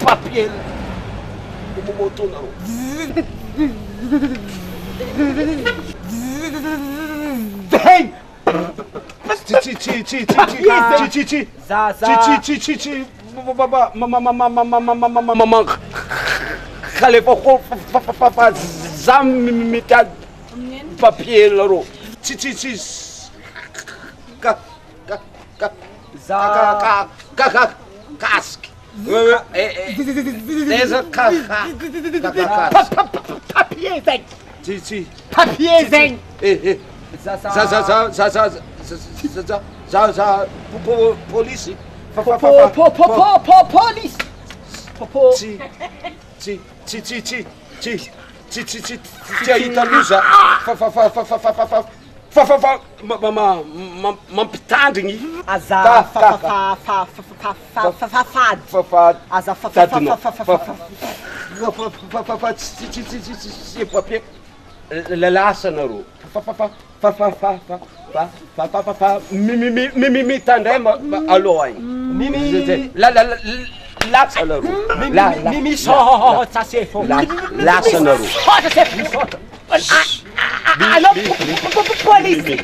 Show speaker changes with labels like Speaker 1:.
Speaker 1: Papier moto na vem casque. There's a papier vem. Papier vem. Za polícia. Polícia. Mampitandrigny
Speaker 2: aza
Speaker 1: papier lasanareo mitandray aloha igny lasanareo
Speaker 2: mimisôta se fô
Speaker 1: lasanareo
Speaker 2: sôta se misôta alô polícia